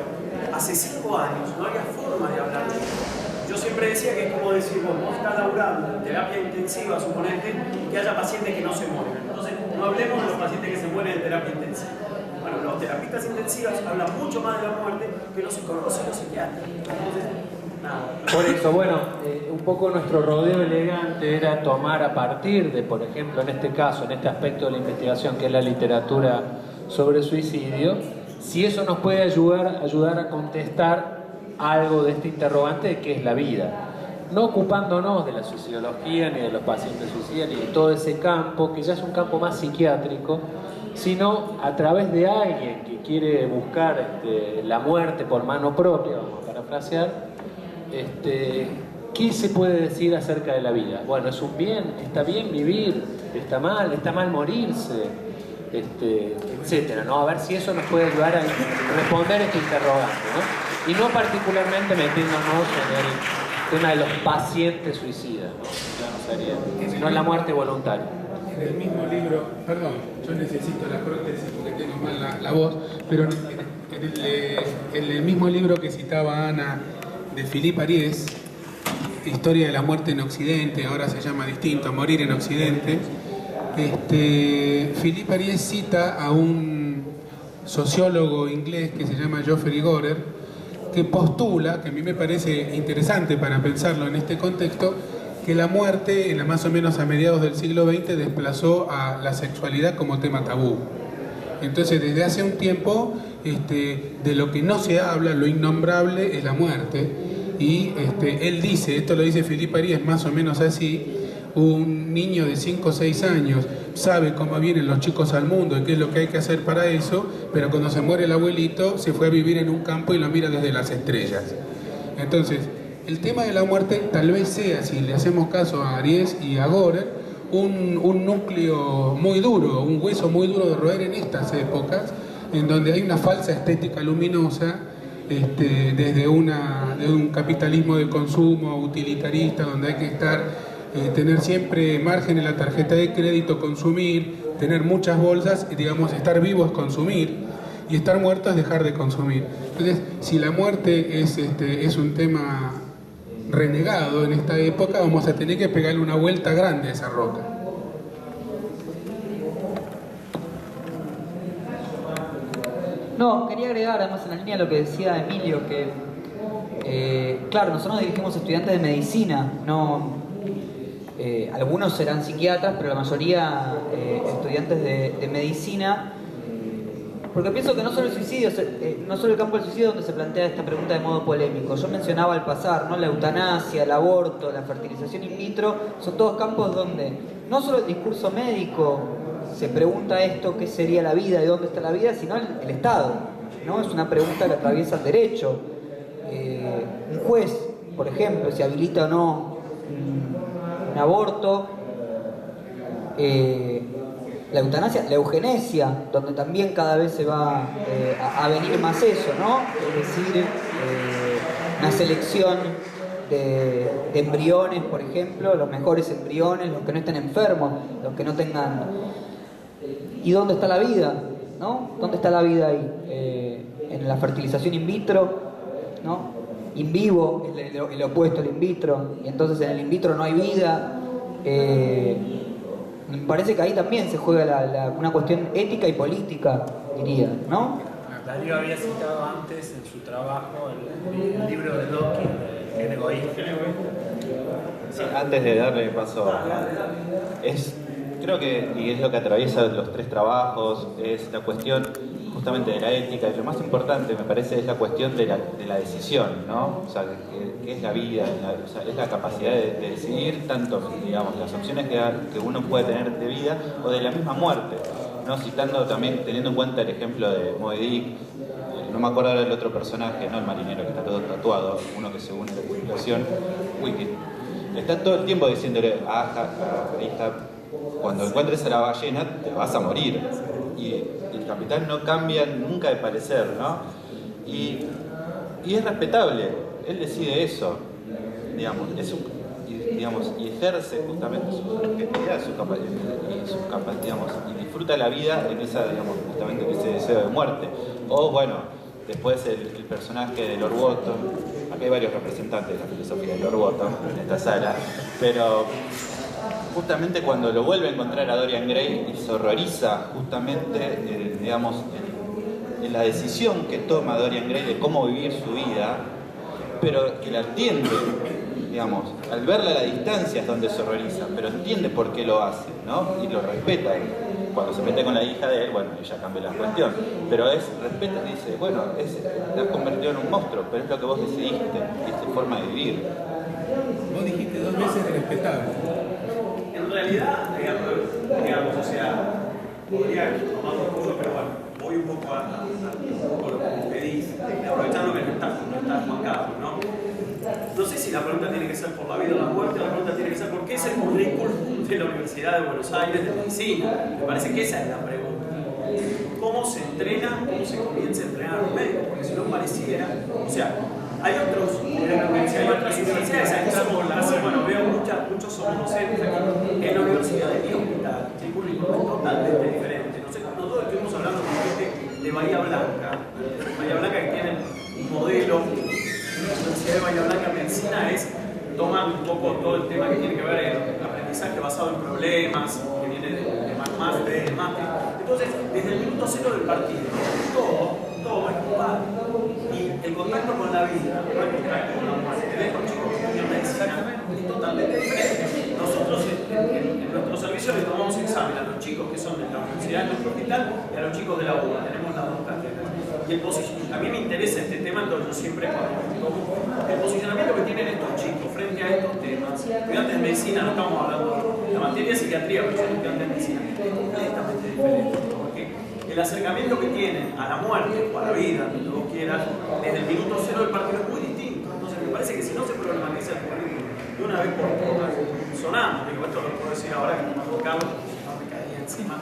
hace 5 años no había forma de hablar de eso. Yo siempre decía que es como decir, vos estás laburando en terapia intensiva, suponete, y que haya pacientes que no se mueren. Entonces, no hablemos de los pacientes que se mueren en terapia intensiva. Bueno, los terapistas intensivas hablan mucho más de la muerte que los psicólogos y los psiquiatras. Entonces, nada.
Por eso, bueno, un poco nuestro rodeo elegante era tomar a partir de, por ejemplo, en este caso, en este aspecto de la investigación, que es la literatura sobre el suicidio, si eso nos puede ayudar a contestar algo de este interrogante de qué es la vida. No ocupándonos de la suicidología, ni de los pacientes suicidas, ni de todo ese campo, que ya es un campo más psiquiátrico, sino a través de alguien que quiere buscar la muerte por mano propia, vamos a parafrasear. ¿Qué se puede decir acerca de la vida? Bueno, es un bien, está bien vivir, está mal morirse, etcétera, ¿no? A ver si eso nos puede ayudar a responder este interrogante, ¿no? Y no particularmente metiéndonos en el tema de los pacientes suicidas, ¿no? Ya no sería, sino en la muerte voluntaria.
En el mismo libro, perdón, yo necesito la prótesis porque tengo mal la voz, pero en el mismo libro que citaba Ana, de Philippe Ariès, Historia de la muerte en Occidente, ahora se llama distinto, Morir en Occidente. Philippe Ariès cita a un sociólogo inglés que se llama Geoffrey Gorer, que postula, que a mí me parece interesante para pensarlo en este contexto, que la muerte, más o menos a mediados del siglo XX, desplazó a la sexualidad como tema tabú. Entonces, desde hace un tiempo, de lo que no se habla, lo innombrable es la muerte. Y él dice, esto lo dice Felipe Arias más o menos así: un niño de 5 o 6 años sabe cómo vienen los chicos al mundo y qué es lo que hay que hacer para eso, pero cuando se muere el abuelito se fue a vivir en un campo y lo mira desde las estrellas. Entonces, el tema de la muerte tal vez sea, si le hacemos caso a Aries y a Görer, un núcleo muy duro, un hueso muy duro de roer en estas épocas, en donde hay una falsa estética luminosa, desde un capitalismo de consumo utilitarista, donde hay que tener siempre margen en la tarjeta de crédito, consumir, tener muchas bolsas, y digamos, estar vivo es consumir, y estar muerto es dejar de consumir. Entonces, si la muerte es un tema renegado en esta época, vamos a tener que pegarle una vuelta grande a esa roca.
No, quería agregar además en la línea lo que decía Emilio, que claro, nosotros nos dirigimos a estudiantes de medicina, no, algunos serán psiquiatras, pero la mayoría estudiantes de medicina, porque pienso que no solo el suicidio, no solo el campo del suicidio donde se plantea esta pregunta de modo polémico. Yo mencionaba al pasar, ¿no? La eutanasia, el aborto, la fertilización in vitro, son todos campos donde no solo el discurso médico se pregunta esto, ¿qué sería la vida? ¿De dónde está la vida? Sino el Estado, ¿no? Es una pregunta que atraviesa el derecho. Un juez, por ejemplo, si habilita o no un aborto, la eutanasia, la eugenesia, donde también cada vez se va a venir más eso, ¿no? Es decir, una selección de embriones, por ejemplo, los mejores embriones, los que no estén enfermos, los que no tengan... ¿Y dónde está la vida? ¿No? ¿Dónde está la vida ahí? En la fertilización in vitro, ¿no? In vivo es el opuesto al in vitro, y entonces en el in vitro no hay vida. Me parece que ahí también se juega una cuestión ética y política, diría, ¿no?
Darío había citado antes en su trabajo el libro de Locke, El egoísmo.
Sí, antes de darle paso, creo que, y es lo que atraviesa los tres trabajos, es la cuestión justamente de la ética, y lo más importante me parece es la cuestión de la decisión, ¿no? O sea, que es la vida, o sea, es la capacidad de decidir tanto, digamos, las opciones que uno puede tener de vida o de la misma muerte, ¿no? Citando también, teniendo en cuenta el ejemplo de Moby Dick, no me acuerdo ahora del otro personaje, no el marinero que está todo tatuado, uno que según la explicación, Wiki, está todo el tiempo diciéndole, ahí está, cuando encuentres a la ballena te vas a morir. Y el capitán no cambia nunca de parecer, ¿no? Y es respetable, él decide eso, digamos, y ejerce justamente su subjetividad, su capacidad, digamos, y disfruta la vida en esa, digamos, justamente en ese deseo de muerte. O bueno, después el personaje de Lord Bottom, acá hay varios representantes de la filosofía de Lord Bottom en esta sala, pero justamente cuando lo vuelve a encontrar a Dorian Gray y se horroriza justamente, digamos, en la decisión que toma Dorian Gray de cómo vivir su vida, pero que la entiende, digamos, al verla a la distancia es donde se horroriza, pero entiende por qué lo hace, ¿no? Y lo respeta. Cuando se mete con la hija de él, bueno, ella cambia la cuestión, pero respeta y dice, bueno, te has convertido en un monstruo, pero es lo que vos decidiste, es tu forma de vivir.
Vos dijiste 2 veces respetable.
En realidad, digamos, o sea, podría tomar un poco, pero bueno, voy un poco a lo que usted dice, aprovechando que no está Juan Carlos, ¿no? No sé si la pregunta tiene que ser por la vida o la muerte, la pregunta tiene que ser por qué es el currículum de la Universidad de Buenos Aires de Medicina. Me parece que esa es la pregunta. ¿Cómo se entrena, cómo se comienza a entrenar a los médicos? Porque si no pareciera, o sea, hay otras universidades, aquí somos bueno, veo muchos somos docentes aquí, en la Universidad de mi hospital, el currículum es totalmente diferente. Nosotros estuvimos hablando con gente de Bahía Blanca que tienen un modelo. La Universidad de Bahía Blanca Medicina toman un poco todo el tema que tiene que ver el aprendizaje basado en problemas, que viene de matemáticas, entonces desde el minuto cero del partido, todo es igual. Y el contacto con la vida, no es contacto con la muerte. Te ves con chicos que estudian medicina es totalmente diferente. Nosotros en nuestro servicio le tomamos examen a los chicos que son de la universidad, de nuestro hospital, y a los chicos de la UBA. Tenemos las dos cátedras. Y a mí me interesa este tema, entonces yo siempre el posicionamiento que tienen estos chicos frente a estos temas. Estudiantes de medicina, no estamos hablando de la materia de psiquiatría, pero son estudiantes de medicina, es completamente diferente. Porque el acercamiento que tienen a la muerte o a la vida, lo que vos quieras, desde el minuto cero del partido es muy distinto. Entonces me parece que si no se problematiza el currículum de una vez por todas, sonamos, digo, esto lo puedo decir ahora que no me Carlos, no me caería encima,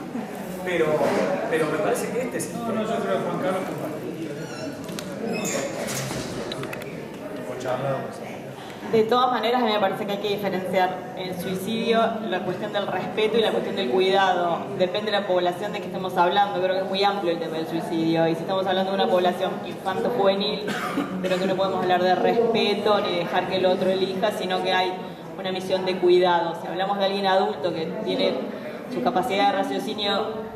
pero me parece que este es el tema.
No, yo creo que Juan Carlos
De todas maneras, a mí me parece que hay que diferenciar en suicidio la cuestión del respeto y la cuestión del cuidado. Depende de la población de que estemos hablando. Creo que es muy amplio el tema del suicidio. Y si estamos hablando de una población infanto-juvenil, creo que no podemos hablar de respeto ni dejar que el otro elija, sino que hay una misión de cuidado. Si hablamos de alguien adulto que tiene su capacidad de raciocinio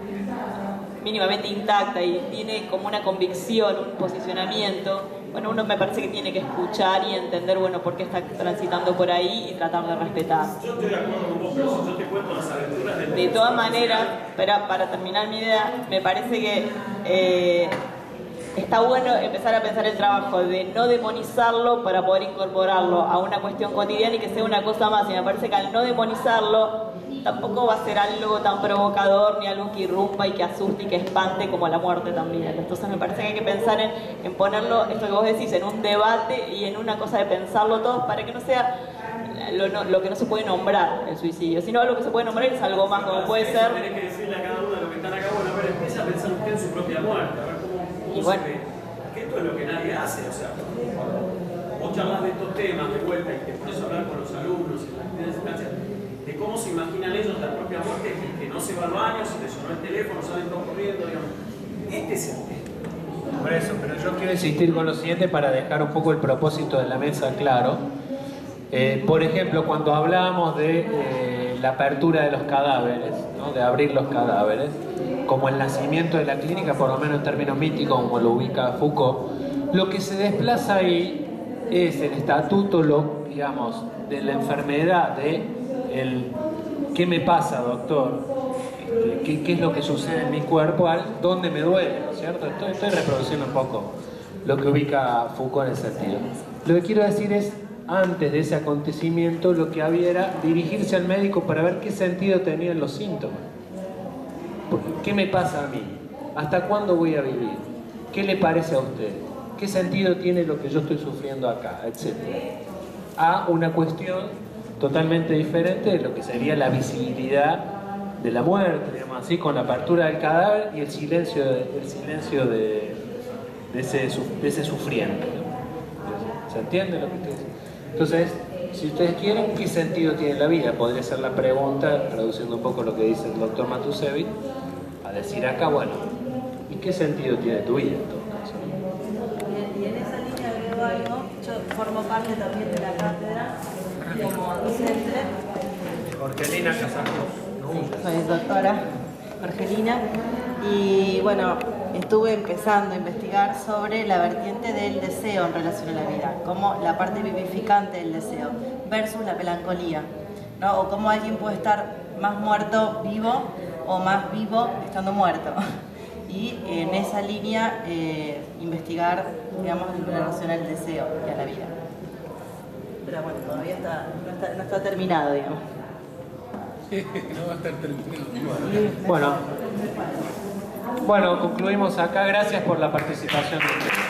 mínimamente intacta y tiene como una convicción, un posicionamiento, bueno, uno me parece que tiene que escuchar y entender, bueno, por qué está transitando por ahí y tratar de respetar.
Yo estoy de acuerdo con vos, pero si yo te cuento las aventuras del...
De todas maneras, para terminar mi idea, me parece que está bueno empezar a pensar el trabajo de no demonizarlo para poder incorporarlo a una cuestión cotidiana y que sea una cosa más. Y me parece que al no demonizarlo tampoco va a ser algo tan provocador ni algo que irrumpa y que asuste y que espante como la muerte también. Entonces me parece que hay que pensar en ponerlo, esto que vos decís, en un debate y en una cosa de pensarlo todos para que no sea lo que no se puede nombrar el suicidio, sino algo que se puede nombrar es algo más, como puede ser...
Tenés que decirle a cada uno de los que están acá, bueno, a ver, empieza a pensar usted en su propia muerte, a ver cómo
bueno,
se ve. Que esto es lo que nadie hace, o sea, vos charlas de estos temas de vuelta y te pones a hablar con los alumnos y las instancias de cómo se imaginan ellos la propia muerte, que no se va al baño, se te sonó el teléfono, salen todos corriendo, digamos. Este es el tema.
Por eso, pero yo quiero insistir con lo siguiente para dejar un poco el propósito de la mesa claro. Por ejemplo, cuando hablamos de la apertura de los cadáveres, ¿no? De abrir los cadáveres, como el nacimiento de la clínica, por lo menos en términos míticos, como lo ubica Foucault, lo que se desplaza ahí es el estatuto, digamos, de la enfermedad, ¿qué me pasa, doctor? ¿Qué es lo que sucede en mi cuerpo? ¿Dónde me duele? ¿No es cierto? Estoy reproduciendo un poco lo que ubica Foucault en ese sentido. Lo que quiero decir es, antes de ese acontecimiento, lo que había era dirigirse al médico para ver qué sentido tenían los síntomas. ¿Qué me pasa a mí? ¿Hasta cuándo voy a vivir? ¿Qué le parece a usted? ¿Qué sentido tiene lo que yo estoy sufriendo acá? Etcétera. A una cuestión totalmente diferente de lo que sería la visibilidad de la muerte, digamos así, con la apertura del cadáver y el silencio de ese sufriente, ¿no? ¿Se entiende lo que estoy diciendo? Entonces, si ustedes quieren, ¿qué sentido tiene la vida? Podría ser la pregunta, traduciendo un poco lo que dice el doctor Matusevic, a decir acá, bueno, ¿y qué sentido tiene tu vida en todo caso?
Y en esa línea agrego algo, yo formo parte también de la cátedra como docente.
Jorgelina Casajos.
Soy doctora Jorgelina y bueno, estuve empezando a investigar sobre la vertiente del deseo en relación a la vida, como la parte vivificante del deseo versus la melancolía, ¿no? O cómo alguien puede estar más muerto vivo o más vivo estando muerto. Y en esa línea investigar, digamos, en relación al deseo y a la vida. Pero bueno, todavía no está terminado, digamos.
No va a estar terminado.
Bueno, concluimos acá. Gracias por la participación de ustedes.